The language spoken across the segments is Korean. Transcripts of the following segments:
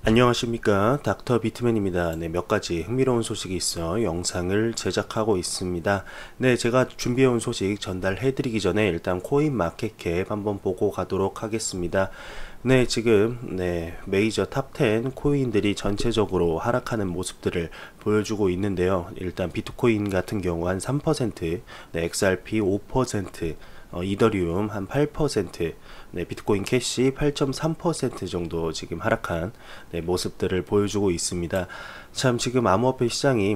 안녕하십니까, 닥터 비트맨입니다. 네, 몇 가지 흥미로운 소식이 있어 영상을 제작하고 있습니다. 네, 제가 준비해온 소식 전달해드리기 전에 일단 코인 마켓캡 한번 보고 가도록 하겠습니다. 네, 지금 메이저 탑10 코인들이 전체적으로 하락하는 모습들을 보여주고 있는데요. 일단 비트코인 같은 경우 한 3%, XRP 5%, 이더리움 한 8%, 비트코인 캐시 8.3% 정도 지금 하락한 모습들을 보여주고 있습니다. 참 지금 암호화폐 시장이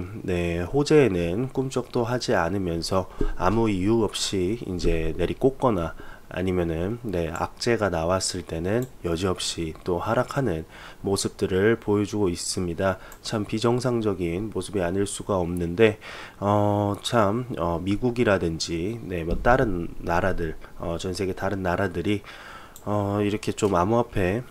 호재에는 꿈쩍도 하지 않으면서 아무 이유 없이 이제 내리꽂거나 아니면은 악재가 나왔을 때는 여지없이 또 하락하는 모습들을 보여주고 있습니다. 참 비정상적인 모습이 아닐 수가 없는데 미국이라든지 뭐 다른 나라들 전 세계 다른 나라들이 이렇게 좀 암호화폐에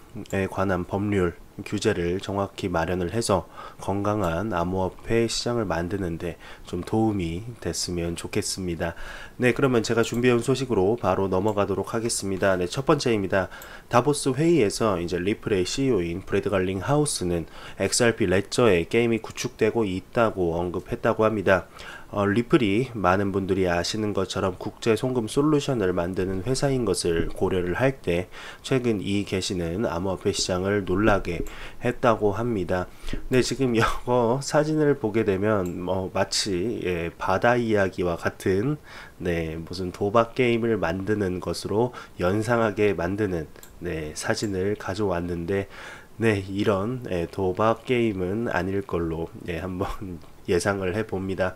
관한 법률 규제를 정확히 마련을 해서 건강한 암호화폐 시장을 만드는데 좀 도움이 됐으면 좋겠습니다. 네, 그러면 제가 준비해온 소식으로 바로 넘어가도록 하겠습니다. 네, 첫 번째입니다. 다보스 회의에서 이제 리플의 CEO인 브래드 갈링 하우스는 XRP 레저에 게임이 구축되고 있다고 언급했다고 합니다. 리플이 많은 분들이 아시는 것처럼 국제 송금 솔루션을 만드는 회사인 것을 고려를 할 때 최근 이 게시는 암호화폐 시장을 놀라게 했다고 합니다. 네, 지금 이거 사진을 보게 되면 마치 바다 이야기와 같은 무슨 도박 게임을 만드는 것으로 연상하게 만드는 사진을 가져왔는데 이런 도박 게임은 아닐 걸로 한번 예상을 해봅니다.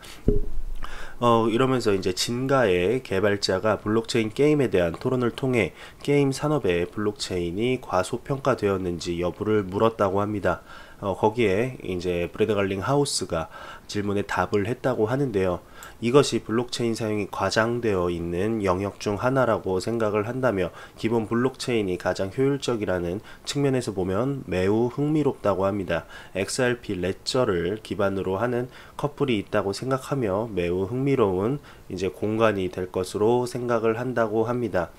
이러면서 이제 진가의 개발자가 블록체인 게임에 대한 토론을 통해 게임 산업의 블록체인이 과소평가되었는지 여부를 물었다고 합니다. 거기에 이제 브래드 갈링 하우스가 질문에 답을 했다고 하는데요. 이것이 블록체인 사용이 과장되어 있는 영역 중 하나라고 생각을 한다며 기본 블록체인이 가장 효율적이라는 측면에서 보면 매우 흥미롭다고 합니다. XRP 레저를 기반으로 하는 커플이 있다고 생각하며 매우 흥미로운 이제 공간이 될 것으로 생각을 한다고 합니다.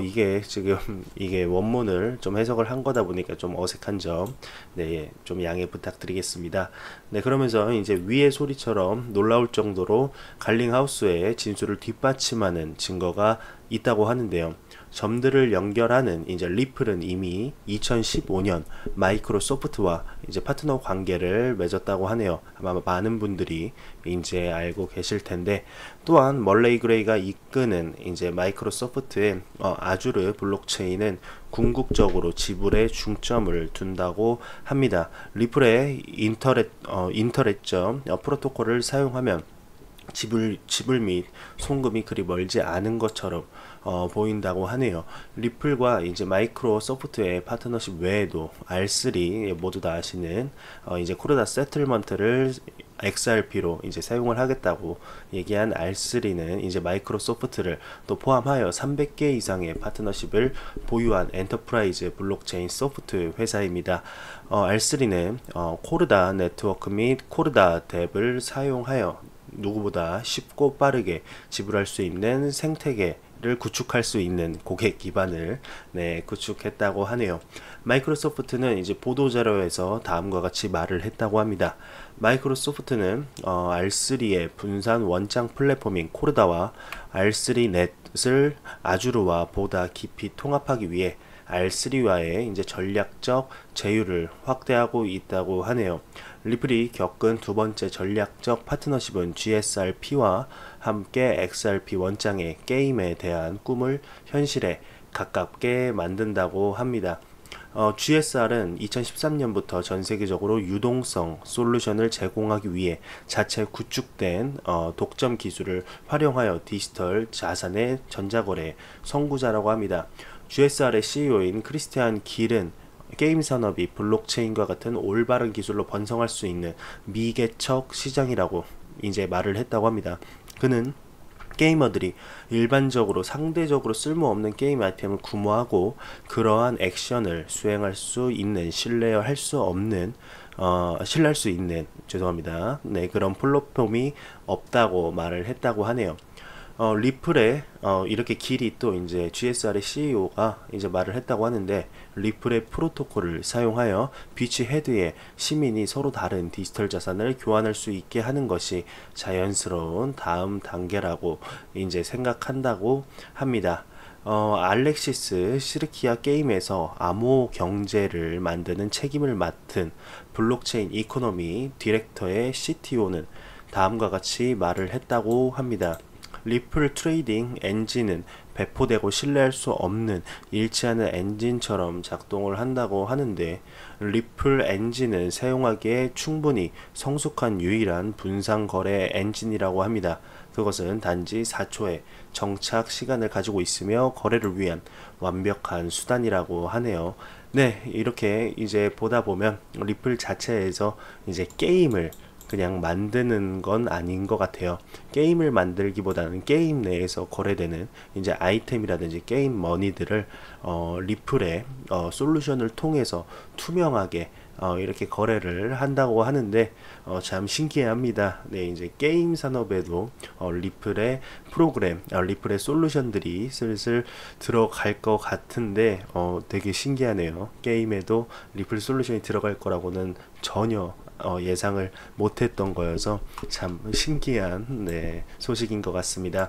이게 지금 이게 원문을 좀 해석을 한 거다 보니까 좀 어색한 점, 좀 양해 부탁드리겠습니다. 그러면서 이제 위의 소리처럼 놀라울 정도로 갈링하우스의 진술을 뒷받침하는 증거가 있다고 하는데요. 점들을 연결하는 이제 리플은 이미 2015년 마이크로소프트와 이제 파트너 관계를 맺었다고 하네요. 아마 많은 분들이 이제 알고 계실 텐데, 또한 멀레이 그레이가 이끄는 이제 마이크로소프트의 아주르 블록체인은 궁극적으로 지불에 중점을 둔다고 합니다. 리플의 인터넷 프로토콜을 사용하면 지불 및 송금이 그리 멀지 않은 것처럼 보인다고 하네요. 리플과 이제 마이크로소프트의 파트너십 외에도 R3 모두 다 아시는 이제 코르다 세틀먼트를 XRP로 이제 사용을 하겠다고 얘기한 R3는 이제 마이크로소프트를 또 포함하여 300개 이상의 파트너십을 보유한 엔터프라이즈 블록체인 소프트 회사입니다. R3는 코르다 네트워크 및 코르다 뎁을 사용하여 누구보다 쉽고 빠르게 지불할 수 있는 생태계를 구축할 수 있는 고객 기반을 구축했다고 하네요. 마이크로소프트는 이제 보도자료에서 다음과 같이 말을 했다고 합니다. 마이크로소프트는 R3의 분산 원장 플랫폼인 코르다와 R3넷을 아주르와 보다 깊이 통합하기 위해 R3와의 이제 전략적 제휴를 확대하고 있다고 하네요. 리플이 겪은 두 번째 전략적 파트너십은 GSRP와 함께 XRP 원장의 게임에 대한 꿈을 현실에 가깝게 만든다고 합니다. GSR은 2013년부터 전 세계적으로 유동성 솔루션을 제공하기 위해 자체 구축된 독점 기술을 활용하여 디지털 자산의 전자거래 선구자라고 합니다. GSR의 CEO인 크리스티안 길은 게임 산업이 블록체인과 같은 올바른 기술로 번성할 수 있는 미개척 시장이라고 이제 말을 했다고 합니다. 그는 게이머들이 일반적으로 상대적으로 쓸모없는 게임 아이템을 구매하고 그러한 액션을 수행할 수 있는 신뢰할 수 있는 그런 플랫폼이 없다고 말을 했다고 하네요. 리플에 이렇게 길이 또 이제 GSR의 CEO가 이제 말을 했다고 하는데, 리플의 프로토콜을 사용하여 비치 헤드에 시민이 서로 다른 디지털 자산을 교환할 수 있게 하는 것이 자연스러운 다음 단계라고 이제 생각한다고 합니다. 알렉시스 시르키아 게임에서 암호 경제를 만드는 책임을 맡은 블록체인 이코노미 디렉터의 CTO는 다음과 같이 말을 했다고 합니다. 리플 트레이딩 엔진은 배포되고 신뢰할 수 없는 일치하는 엔진처럼 작동을 한다고 하는데, 리플 엔진은 사용하기에 충분히 성숙한 유일한 분산 거래 엔진이라고 합니다. 그것은 단지 4초의 정착 시간을 가지고 있으며 거래를 위한 완벽한 수단이라고 하네요. 네, 이렇게 이제 보다 보면 리플 자체에서 이제 게임을 그냥 만드는 건 아닌 것 같아요. 게임을 만들기보다는 게임 내에서 거래되는 이제 아이템이라든지 게임 머니들을 리플의 솔루션을 통해서 투명하게 이렇게 거래를 한다고 하는데, 참 신기합니다. 네, 이제 게임 산업에도 리플의 프로그램, 리플의 솔루션들이 슬슬 들어갈 것 같은데, 되게 신기하네요. 게임에도 리플 솔루션이 들어갈 거라고는 전혀 예상을 못했던 거여서 참 신기한 네, 소식인 것 같습니다.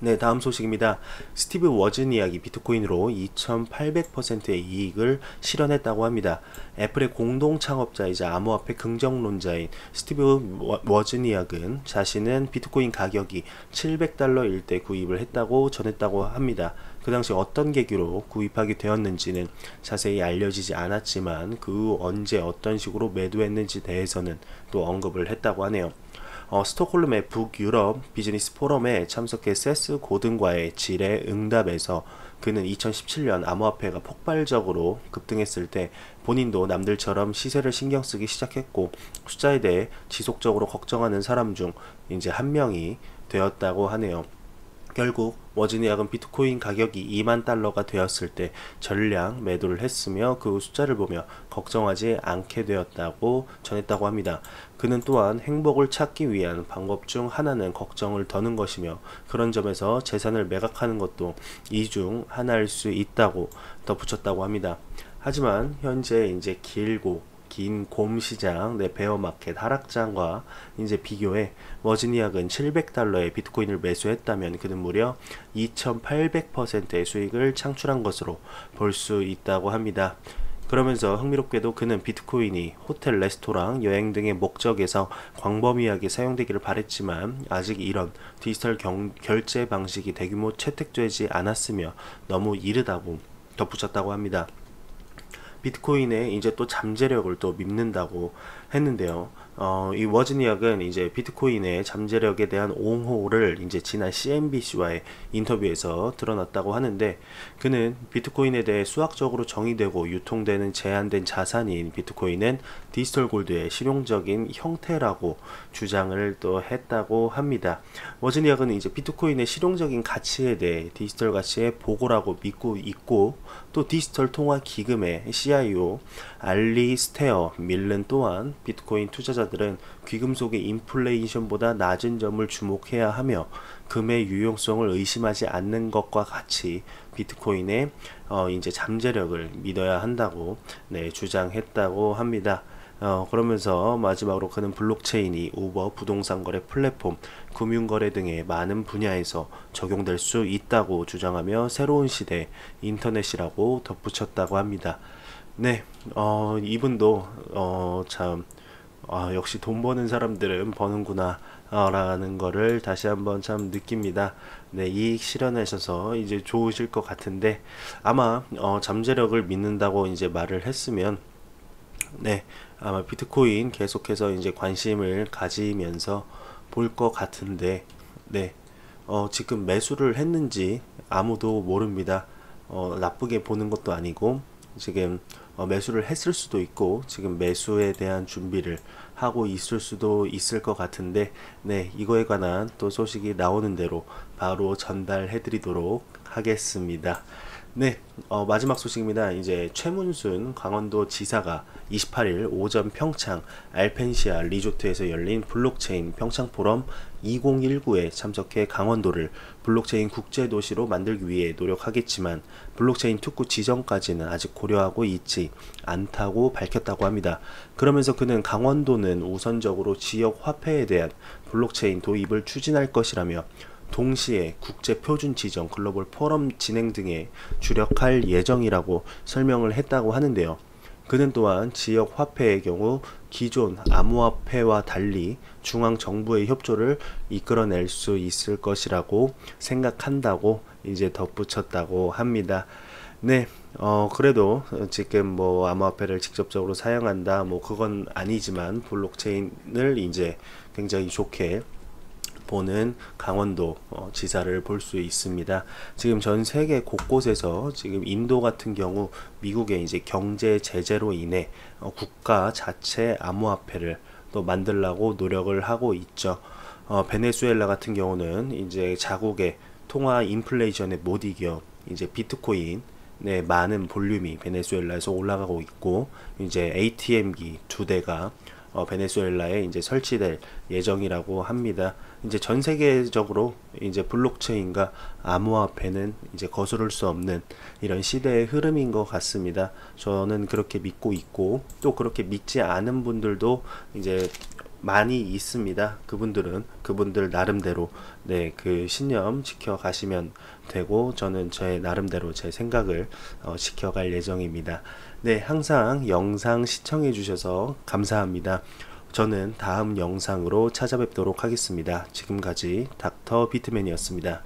네, 다음 소식입니다. 스티브 워즈니악이 비트코인으로 2800%의 이익을 실현했다고 합니다. 애플의 공동 창업자이자 암호화폐 긍정론자인 스티브 워즈니악은 자신은 비트코인 가격이 $700일 때 구입을 했다고 전했다고 합니다. 그 당시 어떤 계기로 구입하게 되었는지는 자세히 알려지지 않았지만, 그 후 언제 어떤 식으로 매도했는지 대해서는 또 언급을 했다고 하네요. 스톡홀름의 북유럽 비즈니스 포럼에 참석해 세스 고든과의 질의 응답에서 그는 2017년 암호화폐가 폭발적으로 급등했을 때 본인도 남들처럼 시세를 신경 쓰기 시작했고, 숫자에 대해 지속적으로 걱정하는 사람 중 이제 한 명이 되었다고 하네요. 결국 워즈니악은 비트코인 가격이 $20,000가 되었을 때 전량 매도를 했으며, 그 숫자를 보며 걱정하지 않게 되었다고 전했다고 합니다. 그는 또한 행복을 찾기 위한 방법 중 하나는 걱정을 더는 것이며, 그런 점에서 재산을 매각하는 것도 이 중 하나일 수 있다고 덧붙였다고 합니다. 하지만 현재 이제 긴 곰 시장 내 베어마켓 하락장과 이제 비교해 워즈니악은 $700에 비트코인을 매수했다면 그는 무려 2800%의 수익을 창출한 것으로 볼 수 있다고 합니다. 그러면서 흥미롭게도 그는 비트코인이 호텔, 레스토랑, 여행 등의 목적에서 광범위하게 사용되기를 바랬지만 아직 이런 디지털 결제 방식이 대규모 채택되지 않았으며 너무 이르다고 덧붙였다고 합니다. 비트코인의 이제 또 잠재력을 또 믿는다고 했는데요. 이 워즈니악은 이제 비트코인의 잠재력에 대한 옹호를 이제 지난 CNBC와의 인터뷰에서 드러났다고 하는데, 그는 비트코인에 대해 수학적으로 정의되고 유통되는 제한된 자산인 비트코인은 디지털 골드의 실용적인 형태라고 주장을 또 했다고 합니다. 워즈니악은 이제 비트코인의 실용적인 가치에 대해 디지털 가치의 보고라고 믿고 있고, 또 디지털 통화 기금의 CIO 알리스테어 밀른 또한 비트코인 투자자들은 귀금속의 인플레이션보다 낮은 점을 주목해야 하며 금의 유용성을 의심하지 않는 것과 같이 비트코인의 이제 잠재력을 믿어야 한다고 네, 주장했다고 합니다. 그러면서 마지막으로 그는 블록체인이 우버 부동산 거래 플랫폼, 금융거래 등의 많은 분야에서 적용될 수 있다고 주장하며 새로운 시대 인터넷이라고 덧붙였다고 합니다. 네, 이분도 참 역시 돈 버는 사람들은 버는구나 라는 거를 다시 한번 참 느낍니다. 네, 이익 실현하셔서 이제 좋으실 것 같은데, 아마 잠재력을 믿는다고 이제 말을 했으면 네, 아마 비트코인 계속해서 이제 관심을 가지면서 볼 것 같은데, 네, 지금 매수를 했는지 아무도 모릅니다. 나쁘게 보는 것도 아니고, 지금 매수를 했을 수도 있고, 지금 매수에 대한 준비를 하고 있을 수도 있을 것 같은데, 네, 이거에 관한 또 소식이 나오는 대로 바로 전달해 드리도록 하겠습니다. 네, 마지막 소식입니다. 이제 최문순 강원도 지사가 28일 오전 평창 알펜시아 리조트에서 열린 블록체인 평창 포럼 2019에 참석해 강원도를 블록체인 국제도시로 만들기 위해 노력하겠지만 블록체인 특구 지정까지는 아직 고려하고 있지 않다고 밝혔다고 합니다. 그러면서 그는 강원도는 우선적으로 지역 화폐에 대한 블록체인 도입을 추진할 것이라며 동시에 국제 표준 지정, 글로벌 포럼 진행 등에 주력할 예정이라고 설명을 했다고 하는데요. 그는 또한 지역 화폐의 경우 기존 암호화폐와 달리 중앙 정부의 협조를 이끌어낼 수 있을 것이라고 생각한다고 이제 덧붙였다고 합니다. 네, 그래도 지금 뭐 암호화폐를 직접적으로 사용한다, 뭐 그건 아니지만 블록체인을 이제 굉장히 좋게 보는 강원도 지사를 볼 수 있습니다. 지금 전 세계 곳곳에서 지금 인도 같은 경우 미국의 이제 경제 제재로 인해 국가 자체 암호화폐를 또 만들려고 노력을 하고 있죠. 베네수엘라 같은 경우는 이제 자국의 통화 인플레이션에 못 이겨 이제 비트코인 네, 많은 볼륨이 베네수엘라에서 올라가고 있고 이제 ATM기 2대가 베네수엘라에 이제 설치될 예정이라고 합니다. 이제 전 세계적으로 이제 블록체인과 암호화폐는 이제 거스를 수 없는 이런 시대의 흐름인 것 같습니다. 저는 그렇게 믿고 있고 또 그렇게 믿지 않은 분들도 이제 많이 있습니다. 그분들 나름대로 네, 그 신념 지켜가시면 되고 저는 제 나름대로 제 생각을 지켜갈 예정입니다. 네, 항상 영상 시청해 주셔서 감사합니다. 저는 다음 영상으로 찾아뵙도록 하겠습니다. 지금까지 닥터 비트맨이었습니다.